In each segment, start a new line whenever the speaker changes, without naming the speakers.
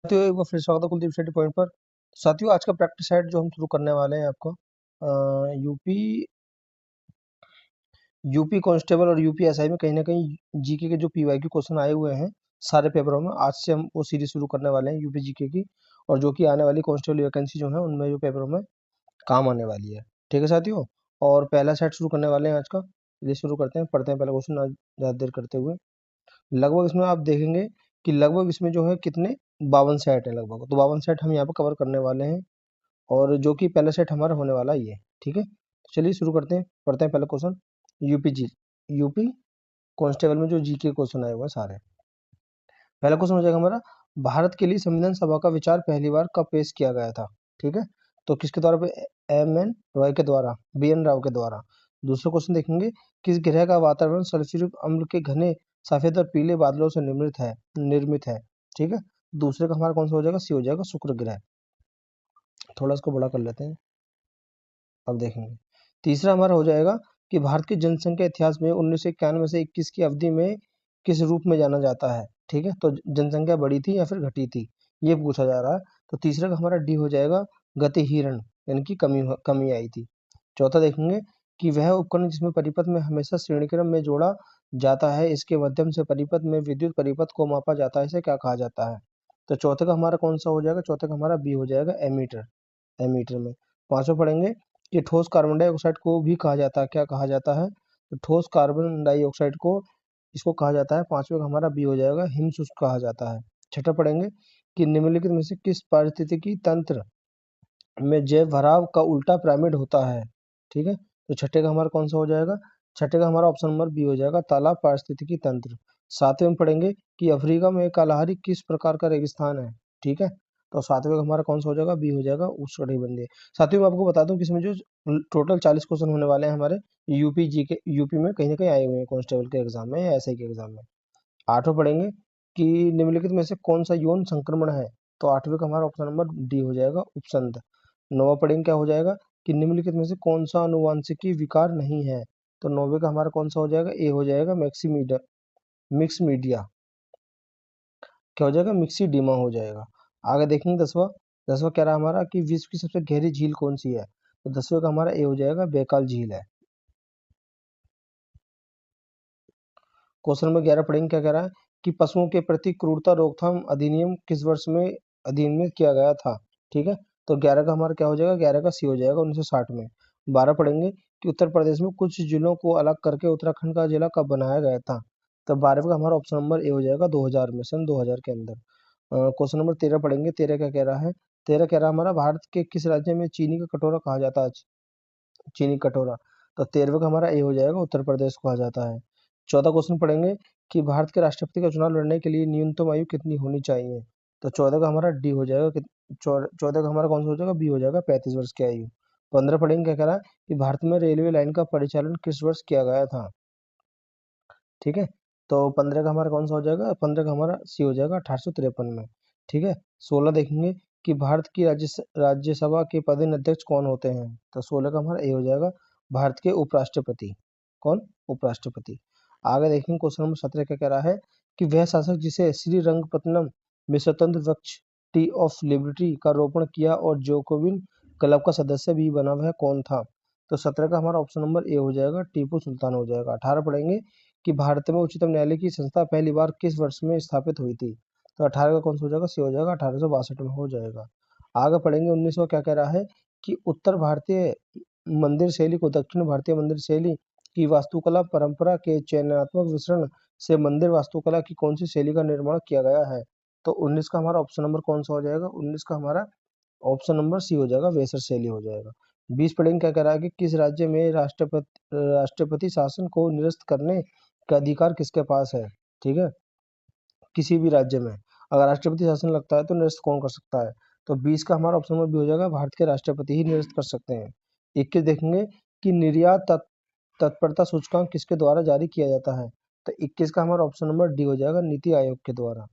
साथियों एक बार फिर स्वागत है कुलदीप शेट्टी पॉइंट पर। साथियों आज का प्रैक्टिस सेट जो हम शुरू करने वाले हैं आपको यूपी यूपी कांस्टेबल और यूपी एसआई में कहीं ना कहीं जीके के जो पीवाईक्यू क्वेश्चन आए हुए हैं सारे पेपरों में, आज से हम वो सीरीज शुरू करने वाले हैं यूपी जीके की, और जो कि आने वाली कांस्टेबल वैकेंसी जो है उनमें जो पेपरों में काम आने वाली है। ठीक है साथियों, और पहला सेट शुरू करने वाले हैं आज का। चलिए शुरू करते हैं, पढ़ते हैं पहला क्वेश्चन ज़्यादा देर करते हुए। लगभग इसमें आप देखेंगे कि लगभग इसमें जो है कितने 52 सेट है लगभग, तो 52 सेट हम यहाँ पर कवर करने वाले हैं, और जो कि पहला सेट हमारा होने वाला है ये। ठीक है, तो चलिए शुरू करते हैं, पढ़ते हैं पहला क्वेश्चन। यूपी कांस्टेबल में जो जीके क्वेश्चन आए हुए हैं सारे। पहला क्वेश्चन हो जाएगा हमारा, भारत के लिए संविधान सभा का विचार पहली बार कब पेश किया गया था। ठीक है, तो किसके द्वारा पे, एम एन रॉय के द्वारा, बी एन राव के द्वारा। दूसरा क्वेश्चन देखेंगे, किस ग्रह का वातावरण सल्फ्यूरिक अम्ल के घने सफेद और पीले बादलों से निर्मित है। ठीक है, दूसरे का हमारा कौन सा हो जाएगा, सी हो जाएगा, शुक्र ग्रह। थोड़ा इसको बड़ा कर लेते हैं, अब देखेंगे। तीसरा हमारा हो जाएगा कि भारत की जनसंख्या इतिहास में 1991 से 21 की अवधि में किस रूप में जाना जाता है। ठीक है, तो जनसंख्या बढ़ी थी या फिर घटी थी, ये पूछा जा रहा है। तो तीसरा का हमारा डी हो जाएगा, गतिहीरण, यानी कि कमी आई थी। चौथा देखेंगे कि वह उपकरण जिसमें परिपथ में हमेशा श्रेणीक्रम में जोड़ा जाता है, इसके माध्यम से परिपथ में विद्युत परिपथ को मापा जाता है, इसे क्या कहा जाता है। तो चौथे का हमारा कौन सा हो जाएगा, चौथे का हमारा बी हो जाएगा, एमीटर। एमीटर में पांचवा पढ़ेंगे कि ठोस कार्बन डाइऑक्साइड को भी कहा जाता है, क्या कहा जाता है, तो ठोस कार्बन डाइऑक्साइड को इसको कहा जाता है, पांचवे का हमारा बी हो जाएगा, हिमशुष्क कहा जाता है। छठा पढ़ेंगे कि निम्नलिखित में से किस पारिस्थितिकी तंत्र में जैव भराव का उल्टा पिरामिड होता है। ठीक है, तो छठे का हमारा कौन सा हो जाएगा, छठे का हमारा ऑप्शन नंबर बी हो जाएगा, तालाब पारिस्थितिकी तंत्र। सातवें में पढ़ेंगे कि अफ्रीका में कालाहारी किस प्रकार का रेगिस्तान है। ठीक है, तो सातवें का हमारा कौन सा हो जाएगा, बी हो जाएगा, उष्णकटिबंधीय। साथियों मैं आपको बता दूं कि इसमें जो टोटल 40 क्वेश्चन होने वाले हैं हमारे यूपी जी के, यूपी में कहीं ना कहीं आए हुए हैं कांस्टेबल के एग्जाम में या एसआई के एग्जाम में। आठवें पढ़ेंगे कि निम्नलिखित में से कौन सा यौन संक्रमण है, तो आठवें का हमारा ऑप्शन नंबर डी हो जाएगा, उपसंध। नौवा पढ़ेंगे क्या हो जाएगा कि निम्नलिखित में से कौन सा आनुवांशिकी विकार नहीं है, तो नौवे का हमारा कौन सा हो जाएगा, ए हो जाएगा, मिक्स मीडिया, क्या हो जाएगा, मिक्सीडीमा हो जाएगा। आगे देखेंगे दसवा। दसवा कह रहा है हमारा कि विश्व की सबसे गहरी झील कौन सी है, तो दसवें का हमारा ए हो जाएगा, बैकाल झील है। क्वेश्चन नंबर 11 पढ़ेंगे, क्या कह रहा है कि पशुओं के प्रति क्रूरता रोकथाम अधिनियम किस वर्ष में अधीन में किया गया था। ठीक है, तो 11 का हमारा क्या हो जाएगा, 11 का सी हो जाएगा, 1960 में। 12 पढ़ेंगे कि उत्तर प्रदेश में कुछ जिलों को अलग करके उत्तराखंड का जिला कब बनाया गया था, तो 12 का हमारा ऑप्शन नंबर ए हो जाएगा, 2000 में, सन 2000 के अंदर। क्वेश्चन नंबर 13 पढ़ेंगे, 13 क्या कह रहा है, 13 कह रहा है हमारा, भारत के किस राज्य में चीनी का कटोरा कहा जाता है, चीनी कटोरा, तो 13वें का हमारा ए हो जाएगा, उत्तर प्रदेश को कहा जाता है। 14 क्वेश्चन पढ़ेंगे कि भारत के राष्ट्रपति का चुनाव लड़ने के लिए न्यूनतम आयु कितनी होनी चाहिए, तो 14 का हमारा डी हो जाएगा, 14 का हमारा कौन सा हो जाएगा, बी हो जाएगा, 35 वर्ष की आयु। 15 पढ़ेंगे, क्या कह रहा है कि भारत में रेलवे लाइन का परिचालन किस वर्ष किया गया था। ठीक है, तो 15 का हमारा कौन सा हो जाएगा, 15 का हमारा सी हो जाएगा, 1853 में। ठीक है, 16 देखेंगे कि भारत की राज्यसभा के पदेन अध्यक्ष कौन होते हैं, तो 16 का हमारा ए हो जाएगा, भारत के उपराष्ट्रपति। कौन, उपराष्ट्रपति। आगे देखेंगे क्वेश्चन नंबर 17 क्या कह रहा है कि वह शासक जिसे श्रीरंगपत्तनम में स्वतंत्र वृक्ष टी ऑफ लिबर्टी का रोपण किया और जोकोविन क्लब का सदस्य भी बना, वह कौन था, तो 17 का हमारा ऑप्शन नंबर ए हो जाएगा, टीपू सुल्तान हो जाएगा। 18 पढ़ेंगे कि भारत में उच्चतम न्यायालय की संस्था पहली बार किस वर्ष में स्थापित हुई थी, तो 18 का कौन सा हो जाएगा, सी हो जाएगा, 1862 में हो जाएगा। आगे पढ़ेंगे 1900 क्या कह रहा है कि उत्तर भारतीय मंदिर शैली को दक्षिण भारतीय मंदिर शैली की वास्तुकला परंपरा के चयनात्मक मिश्रण से मंदिर वास्तुकला की कौन सी शैली का निर्माण किया गया है, तो 19 का हमारा ऑप्शन नंबर कौन सा हो जाएगा, 19 का हमारा ऑप्शन नंबर सी हो जाएगा, वेसर शैली हो जाएगा। 20 पढ़ेंगे, क्या कह रहा है कि किस राज्य में राष्ट्रपति शासन को निरस्त करने का अधिकार किसके पास है। ठीक है, किसी भी राज्य में अगर राष्ट्रपति शासन लगता है तो निरस्त कौन कर सकता है, तो 20 का हमारा ऑप्शन नंबर बी हो जाएगा, भारत के राष्ट्रपति ही निरस्त कर सकते हैं। 21 देखेंगे कि निर्यात तत्परता सूचकांक किसके द्वारा जारी किया जाता है, तो 21 का हमारा ऑप्शन नंबर डी हो जाएगा, नीति आयोग के द्वारा।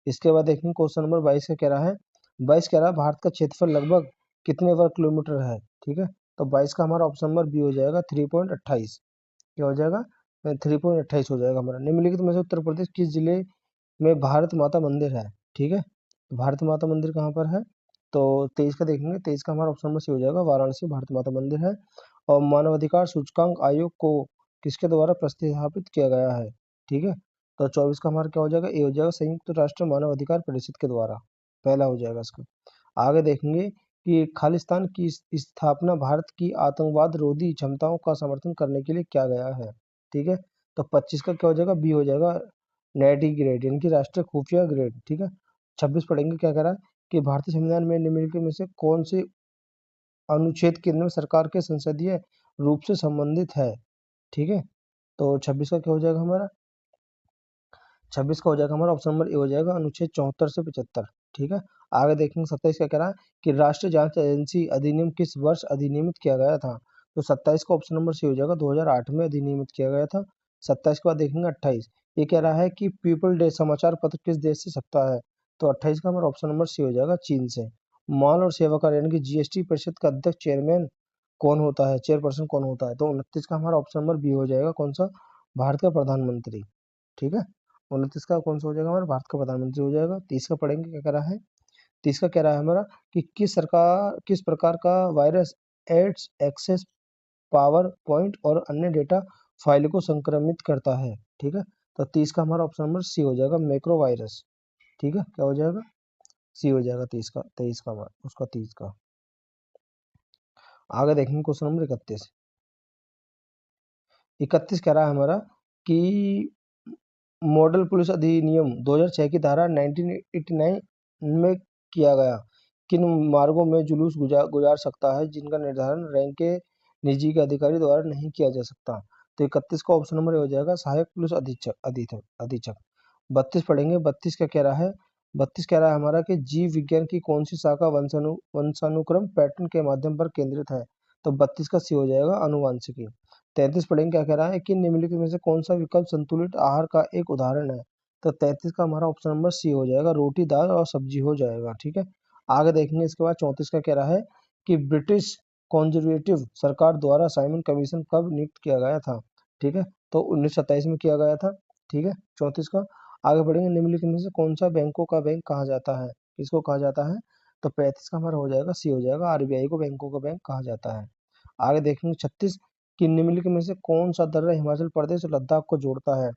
इसके बाद देखेंगे क्वेश्चन नंबर 22 का कह रहा है, 22 कह रहा है भारत का क्षेत्रफल लगभग कितने वर्ग किलोमीटर है। ठीक है, तो 22 का हमारा ऑप्शन नंबर बी हो जाएगा, 3.28, क्या हो जाएगा, 3.28 हो जाएगा हमारा। निम्नलिखित में से उत्तर प्रदेश किस जिले में भारत माता मंदिर है। ठीक है, तो भारत माता मंदिर कहाँ पर है? तो 23 का देखेंगे, 23 का हमारा ऑप्शन नंबर सी हो जाएगा, वाराणसी भारत माता मंदिर है। और मानवाधिकार सूचकांक आयोग को किसके द्वारा प्रतिस्थापित किया गया है? ठीक है, तो 24 का हमारा क्या हो जाएगा? ए हो जाएगा, संयुक्त राष्ट्र मानव अधिकार परिषद के द्वारा, पहला हो जाएगा इसका। आगे देखेंगे कि खालिस्तान की स्थापना भारत की आतंकवाद रोधी क्षमताओं का समर्थन करने के लिए किया गया है। ठीक है, तो 25 का क्या हो जाएगा? बी हो जाएगा, नेटी ग्रेड यानी कि राष्ट्रीय खुफिया ग्रेड। ठीक है, 26 पढ़ेंगे, क्या कह रहा है कि भारतीय संविधान में निम्नलिखित में से कौन से अनुच्छेद केंद्र में सरकार के संसदीय रूप से संबंधित है? ठीक है, तो 26 का क्या हो जाएगा हमारा? 26 का हो जाएगा हमारा ऑप्शन नंबर ए हो जाएगा, अनुच्छेद 74 से 75। ठीक है, आगे देखेंगे 27 का कह रहा है कि राष्ट्रीय जांच एजेंसी अधिनियम किस वर्ष अधिनियमित किया गया था? तो 27 का ऑप्शन नंबर सी हो जाएगा, 2008 में अधिनियमित किया गया था। 27 के बाद देखेंगे 28, ये कह रहा है कि पीपल डे समाचार पत्र किस देश से छपता है? तो 28 का हमारा ऑप्शन नंबर सी हो जाएगा, चीन से। माल और सेवा कर यानी कि जीएसटी परिषद का अध्यक्ष चेयरमैन कौन होता है? चेयरपर्सन कौन होता है? तो 29 का हमारा ऑप्शन नंबर बी हो जाएगा, कौन सा? भारत का प्रधानमंत्री। ठीक है, 29 का कौन सा हो जाएगा हमारा? भारत का प्रधानमंत्री हो जाएगा। 30 का पढ़ेंगे, क्या कह रहा है? 30 का कह रहा है हमारा कि किस प्रकार का virus aids access PowerPoint और अन्य डेटा फाइल को संक्रमित करता है? ठीक है, तो 30 का हमारा ऑप्शन नंबर सी हो जाएगा, मैक्रो वायरस। ठीक है, क्या हो जाएगा? सी हो जाएगा 30 का, 23 का हमारा, उसका 30 का। आगे देखेंगे क्वेश्चन नंबर 31। 31 कह रहा है हमारा कि मॉडल पुलिस अधिनियम 2006 की धारा 1989 में किया गया किन मार्गों में जुलूस गुजार सकता है जिनका निर्धारण रैंक के निजी के अधिकारी द्वारा नहीं किया जा सकता? तो 31 का ऑप्शन नंबर हो जाएगा, सहायक पुलिस अधीक्षक अधीक्षक अधीक्षक। 32 पढ़ेंगे, 32 का कह रहा है? 32 कह रहा है हमारा कि जीव विज्ञान की कौन सी शाखा वंशानुक्रम पैटर्न के माध्यम पर केंद्रित है? तो 32 का सी हो जाएगा, अनुवांशिकी। 33 पढ़ेंगे, क्या कह रहा है कि निम्नलिखित में से कौन सा विकल्प संतुलित आहार का एक उदाहरण है? तो 33 का हमारा ऑप्शन नंबर सी हो जाएगा, रोटी दाल और सब्जी हो जाएगा। ठीक है, आगे देखेंगे इसके बाद 34 का कह रहा है कि ब्रिटिश कंजर्वेटिव सरकार द्वारा साइमन कमीशन कब नियुक्त किया गया था? ठीक है, तो 1927 में किया गया था। ठीक है, 34 का। आगे बढ़ेंगे, निम्नलिखित में से कौन सा बैंकों का बैंक कहा जाता है? किसको कहा जाता है? तो 35 का हमारा हो जाएगा, सी हो जाएगा, आरबीआई को बैंकों का बैंक कहा जाता है। आगे देखेंगे 36 कि निम्नलिखित में से कौन सा दर्रा हिमाचल प्रदेश और लद्दाख को जोड़ता है?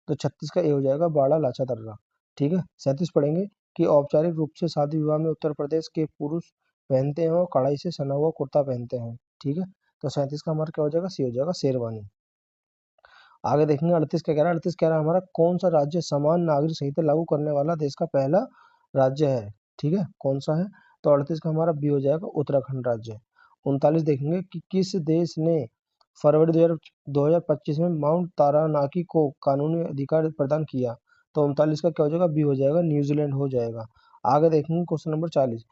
तो 36 का ए हो जाएगा, बाड़ा लाचा दर्रा। ठीक है, 37 पढ़ेंगे कि औपचारिक रूप से शादी विवाह में उत्तर प्रदेश के पुरुष पहनते हैं और कढ़ाई से सना हुआ कुर्ता पहनते हैं। ठीक है, तो 37 का हमारा क्या हो जाएगा? सी हो जाएगा, शेरवानी। आगे देखेंगे 38 क्या कह रहा है? 38 कह रहा है हमारा कौन सा राज्य समान नागरिक संहिता लागू करने वाला देश का पहला राज्य है? ठीक है, कौन सा है? तो 38 का हमारा बी हो जाएगा, उत्तराखंड राज्य। 39 देखेंगे कि किस देश ने फरवरी 2025 में माउंट तारानाकी को कानूनी अधिकार प्रदान किया? तो 39 का क्या हो जाएगा? बी हो जाएगा, न्यूजीलैंड हो जाएगा। आगे देखेंगे क्वेश्चन नंबर 40।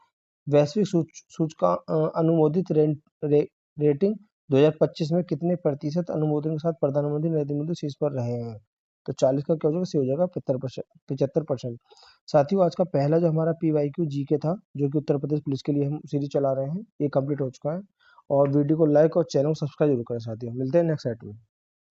वैश्विक सूचकांक अनुमोदित रेटिंग 2025 में कितने प्रतिशत अनुमोदन के साथ प्रधानमंत्री नरेंद्र मोदी शीर्ष पर रहे हैं? तो 40 का क्या हो जाएगा? सी हो जाएगा, 75%। साथियों, आज का पहला जो हमारा PYQ जीके था, जो कि उत्तर प्रदेश पुलिस के लिए हम सीरीज चला रहे हैं, ये कंप्लीट हो चुका है। और वीडियो को लाइक और चैनल को सब्सक्राइब जरूर करें साथियों। मिलते हैं नेक्स्ट सेट में।